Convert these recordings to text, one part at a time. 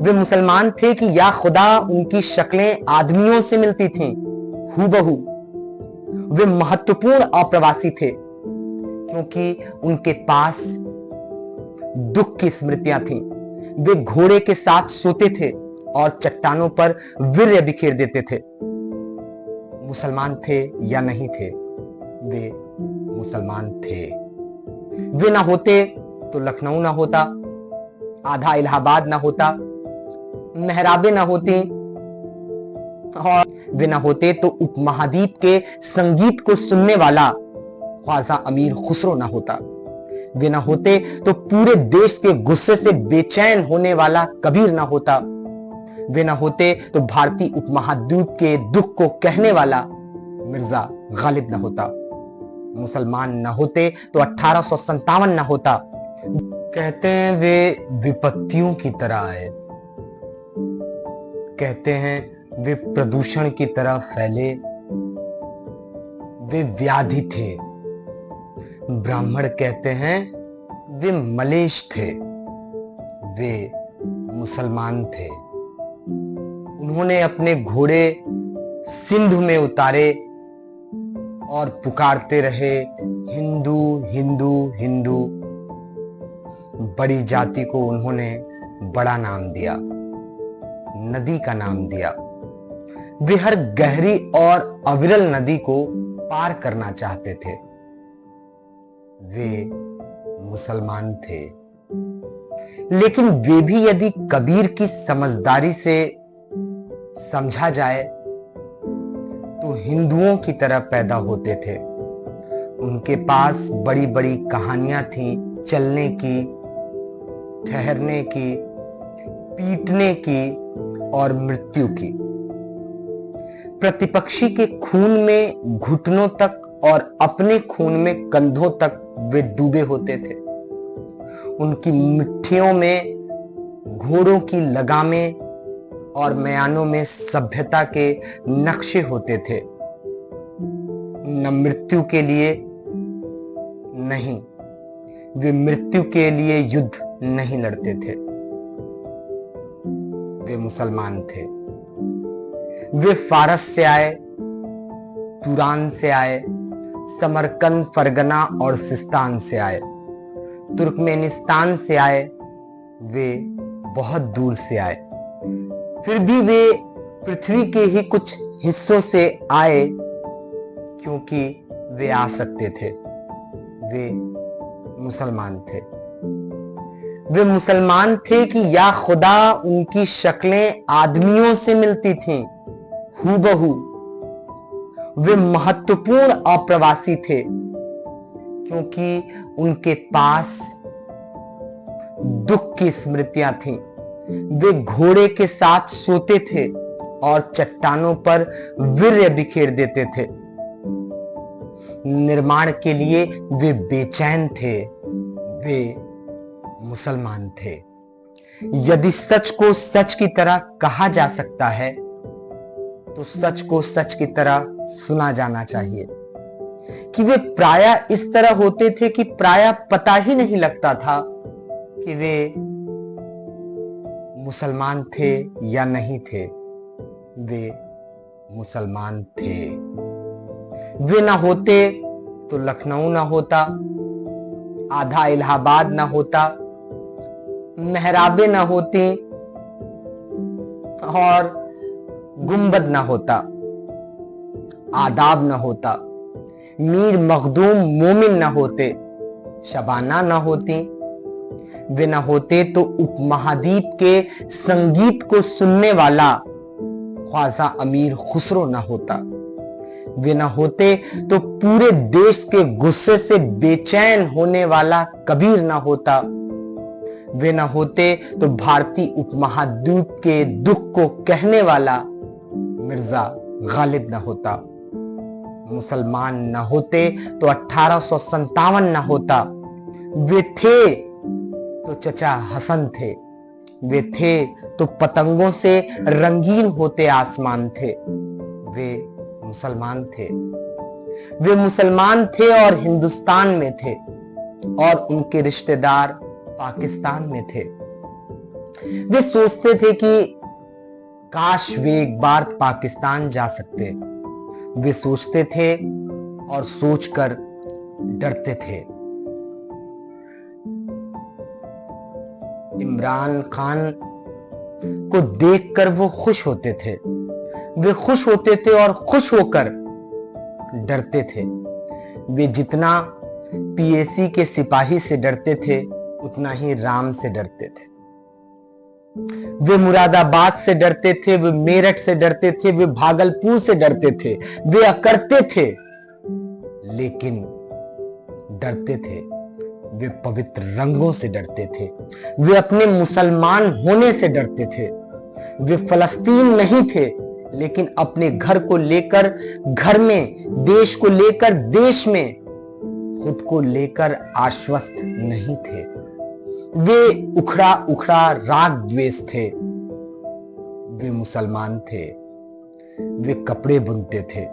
वे मुसलमान थे कि या खुदा उनकी शक्लें आदमियों से मिलती थीं हूबहू। वे महत्वपूर्ण अप्रवासी थे क्योंकि उनके पास दुख की स्मृतियां थीं। वे घोड़े के साथ सोते थे और चट्टानों पर वीर्य बिखेर देते थे। मुसलमान थे या नहीं थे, वे मुसलमान थे। वे ना होते तो लखनऊ ना होता, आधा इलाहाबाद ना होता, मेहराबें ना होती, और वे ना होते तो उपमहाद्वीप के संगीत को सुनने वाला ख्वाजा अमीर खुसरो ना होता। वे ना होते तो पूरे देश के गुस्से से बेचैन होने वाला कबीर ना होता। वे ना होते तो भारतीय उपमहाद्वीप के दुख को कहने वाला मिर्जा गालिब ना होता। मुसलमान ना होते तो 1857 ना होता। कहते हैं वे विपत्तियों की तरह आए, कहते हैं वे प्रदूषण की तरह फैले, वे व्याधि थे। ब्राह्मण कहते हैं वे मलेच्छ थे, वे मुसलमान थे। उन्होंने अपने घोड़े सिंधु में उतारे और पुकारते रहे हिंदू हिंदू हिंदू। बड़ी जाति को उन्होंने बड़ा नाम दिया, नदी का नाम दिया। वे हर गहरी और अविरल नदी को पार करना चाहते थे। वे मुसलमान थे, लेकिन वे भी यदि कबीर की समझदारी से समझा जाए तो हिंदुओं की तरह पैदा होते थे। उनके पास बड़ी बड़ी कहानियां थी, चलने की, ठहरने की, पीटने की और मृत्यु की। प्रतिपक्षी के खून में घुटनों तक और अपने खून में कंधों तक वे डूबे होते थे। उनकी मुट्ठियों में घोड़ों की लगामें और मयानों में सभ्यता के नक्शे होते थे। न मृत्यु के लिए नहीं, वे मृत्यु के लिए युद्ध नहीं लड़ते थे। वे मुसलमान थे। वे फारस से आए, तुरान से आए, समरकंद, फरगना और सिस्तान से आए, तुर्कमेनिस्तान से आए। वे बहुत दूर से आए, फिर भी वे पृथ्वी के ही कुछ हिस्सों से आए क्योंकि वे आ सकते थे। वे मुसलमान थे। वे मुसलमान थे कि या खुदा उनकी शक्लें आदमियों से मिलती थीं हूबहू। वे महत्वपूर्ण अप्रवासी थे क्योंकि उनके पास दुख की स्मृतियां थीं। वे घोड़े के साथ सोते थे और चट्टानों पर वीर्य बिखेर देते थे। निर्माण के लिए वे बेचैन थे। वे मुसलमान थे। यदि सच को सच की तरह कहा जा सकता है तो सच को सच की तरह सुना जाना चाहिए कि वे प्रायः इस तरह होते थे कि प्रायः पता ही नहीं लगता था कि वे मुसलमान थे या नहीं थे। वे मुसलमान थे। वे ना होते तो लखनऊ ना होता, आधा इलाहाबाद ना होता, मेहराबें ना होती और गुंबद ना होता, आदाब ना होता, मीर मखदूम मोमिन ना होते, शबाना ना होती। वे ना होते तो उपमहाद्वीप के संगीत को सुनने वाला ख्वाजा अमीर खुसरो ना होता। वे ना होते तो पूरे देश के गुस्से से बेचैन होने वाला कबीर ना होता। वे ना होते तो भारतीय उपमहाद्वीप के दुख को कहने वाला मिर्जा गालिब ना होता। मुसलमान ना होते तो 1857 ना होता। वे थे तो चचा हसन थे। वे थे तो पतंगों से रंगीन होते आसमान थे। वे मुसलमान थे। वे मुसलमान थे और हिंदुस्तान में थे और उनके रिश्तेदार पाकिस्तान में थे। वे सोचते थे कि काश वे एक बार पाकिस्तान जा सकते। वे सोचते थे और सोचकर डरते थे। इमरान खान को देखकर वो खुश होते थे। वे खुश होते थे और खुश होकर डरते थे। वे जितना पीएसी के सिपाही से डरते थे उतना ही राम से डरते थे। वे मुरादाबाद से डरते थे, वे मेरठ से डरते थे, वे भागलपुर से डरते थे, वे अकड़ते थे, लेकिन डरते थे। वे पवित्र रंगों से डरते थे। वे अपने मुसलमान होने से डरते थे। वे फलस्तीन नहीं थे, लेकिन अपने घर को लेकर घर में, देश को लेकर देश में, खुद को लेकर आश्वस्त नहीं थे। वे उखड़ा उखड़ा राग द्वेष थे। वे मुसलमान थे। वे कपड़े बुनते थे,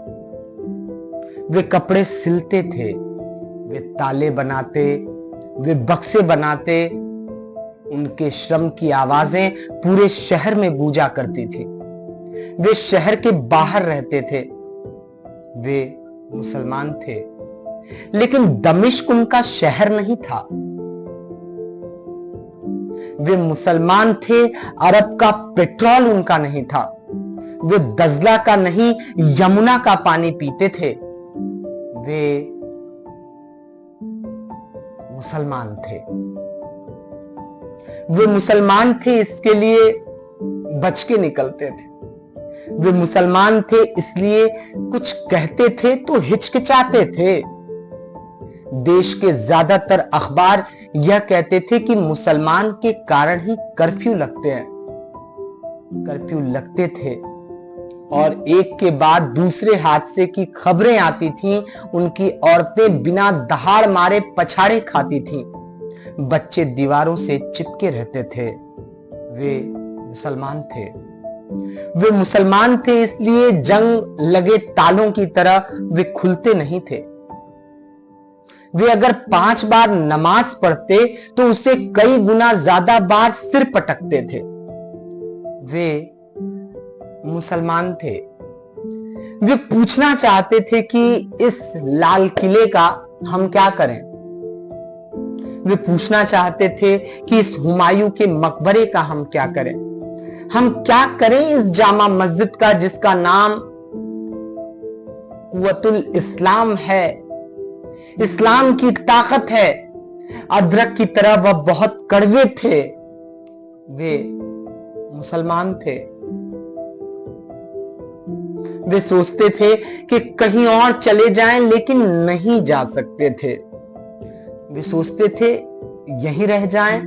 वे कपड़े सिलते थे, वे ताले बनाते, वे बक्से बनाते। उनके श्रम की आवाजें पूरे शहर में गूंजा करती थी। वे शहर के बाहर रहते थे। वे मुसलमान थे, लेकिन दमिश्क उनका शहर नहीं था। वे मुसलमान थे, अरब का पेट्रोल उनका नहीं था। वे दजला का नहीं, यमुना का पानी पीते थे। वे मुसलमान थे। वे मुसलमान थे, इसके लिए बच के निकलते थे। वे मुसलमान थे, इसलिए कुछ कहते थे तो हिचकिचाते थे। देश के ज्यादातर अखबार यह कहते थे कि मुसलमान के कारण ही कर्फ्यू लगते हैं। कर्फ्यू लगते थे और एक के बाद दूसरे हादसे की खबरें आती थीं। उनकी औरतें बिना दहाड़ मारे पछाड़े खाती थीं। बच्चे दीवारों से चिपके रहते थे। वे मुसलमान थे। वे मुसलमान थे, इसलिए जंग लगे तालों की तरह वे खुलते नहीं थे। वे अगर 5 बार नमाज पढ़ते तो उसे कई गुना ज्यादा बार सिर पटकते थे। वे मुसलमान थे। वे पूछना चाहते थे कि इस लाल किले का हम क्या करें। वे पूछना चाहते थे कि इस हुमायूं के मकबरे का हम क्या करें। हम क्या करें इस जामा मस्जिद का जिसका नाम कुव्वतुल इस्लाम है। इस्लाम की ताकत है। अदरक की तरह वह बहुत कड़वे थे। वे मुसलमान थे। वे सोचते थे कि कहीं और चले जाएं, लेकिन नहीं जा सकते थे। वे सोचते थे यहीं रह जाएं,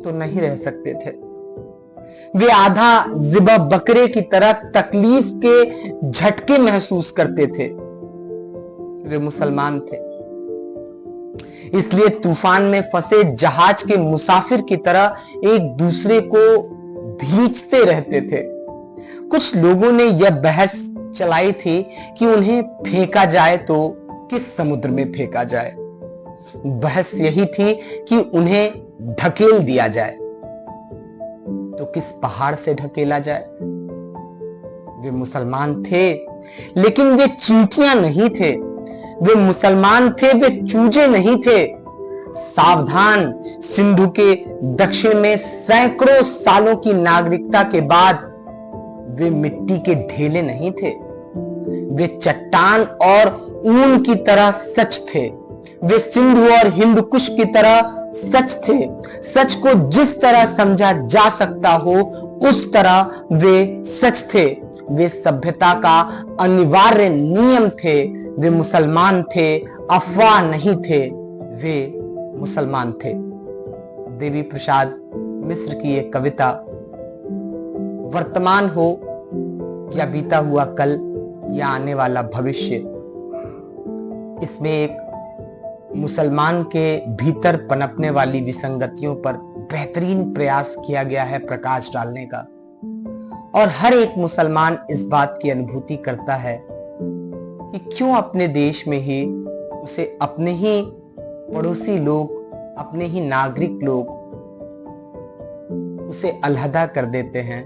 तो नहीं रह सकते थे। वे आधा ज़िबा बकरे की तरह तकलीफ के झटके महसूस करते थे। वे मुसलमान थे, इसलिए तूफान में फंसे जहाज के मुसाफिर की तरह एक दूसरे को भींचते रहते थे। कुछ लोगों ने यह बहस चलाई थी कि उन्हें फेंका जाए तो किस समुद्र में फेंका जाए। बहस यही थी कि उन्हें ढकेल दिया जाए तो किस पहाड़ से ढकेला जाए। वे मुसलमान थे, लेकिन वे चींटियां नहीं थे। वे मुसलमान थे, वे चूजे नहीं थे। सावधान, सिंधु के दक्षिण में सैकड़ों सालों की नागरिकता के बाद वे मिट्टी के ढेले नहीं थे। वे चट्टान और ऊन की तरह सच थे। वे सिंधु और हिंदकुश की तरह सच थे। सच को जिस तरह समझा जा सकता हो उस तरह वे सच थे। वे सभ्यता का अनिवार्य नियम थे। वे मुसलमान थे, अफवाह नहीं थे। वे मुसलमान थे। देवी प्रसाद मिश्र की एक कविता, वर्तमान हो या बीता हुआ कल या आने वाला भविष्य, इसमें एक मुसलमान के भीतर पनपने वाली विसंगतियों पर बेहतरीन प्रयास किया गया है प्रकाश डालने का। और हर एक मुसलमान इस बात की अनुभूति करता है कि क्यों अपने देश में ही उसे अपने ही पड़ोसी लोग, अपने ही नागरिक लोग उसे अलहदा कर देते हैं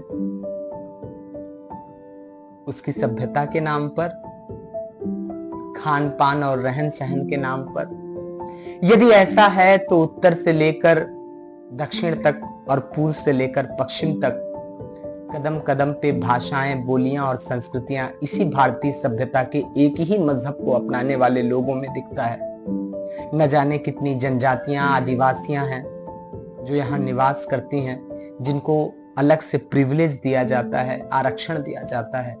उसकी सभ्यता के नाम पर, खान पान और रहन सहन के नाम पर। यदि ऐसा है तो उत्तर से लेकर दक्षिण तक और पूर्व से लेकर पश्चिम तक कदम कदम पे भाषाएं, बोलियां और संस्कृतियां इसी भारतीय सभ्यता के एक ही मजहब को अपनाने वाले लोगों में दिखता है। न जाने कितनी जनजातियां, आदिवासियां हैं जो यहाँ निवास करती हैं, जिनको अलग से प्रिविलेज दिया जाता है, आरक्षण दिया जाता है।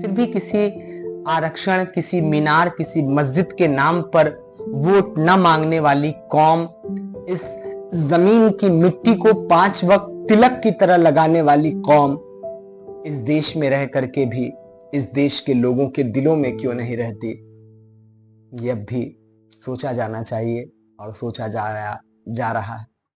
फिर भी किसी आरक्षण, किसी मीनार, किसी मस्जिद के नाम पर वोट न मांगने वाली कौम, इस जमीन की मिट्टी को 5 वक्त तिलक की तरह लगाने वाली कौम इस देश में रह करके भी इस देश के लोगों के दिलों में क्यों नहीं रहती? ये अब भी सोचा जाना चाहिए और सोचा जा रहा है।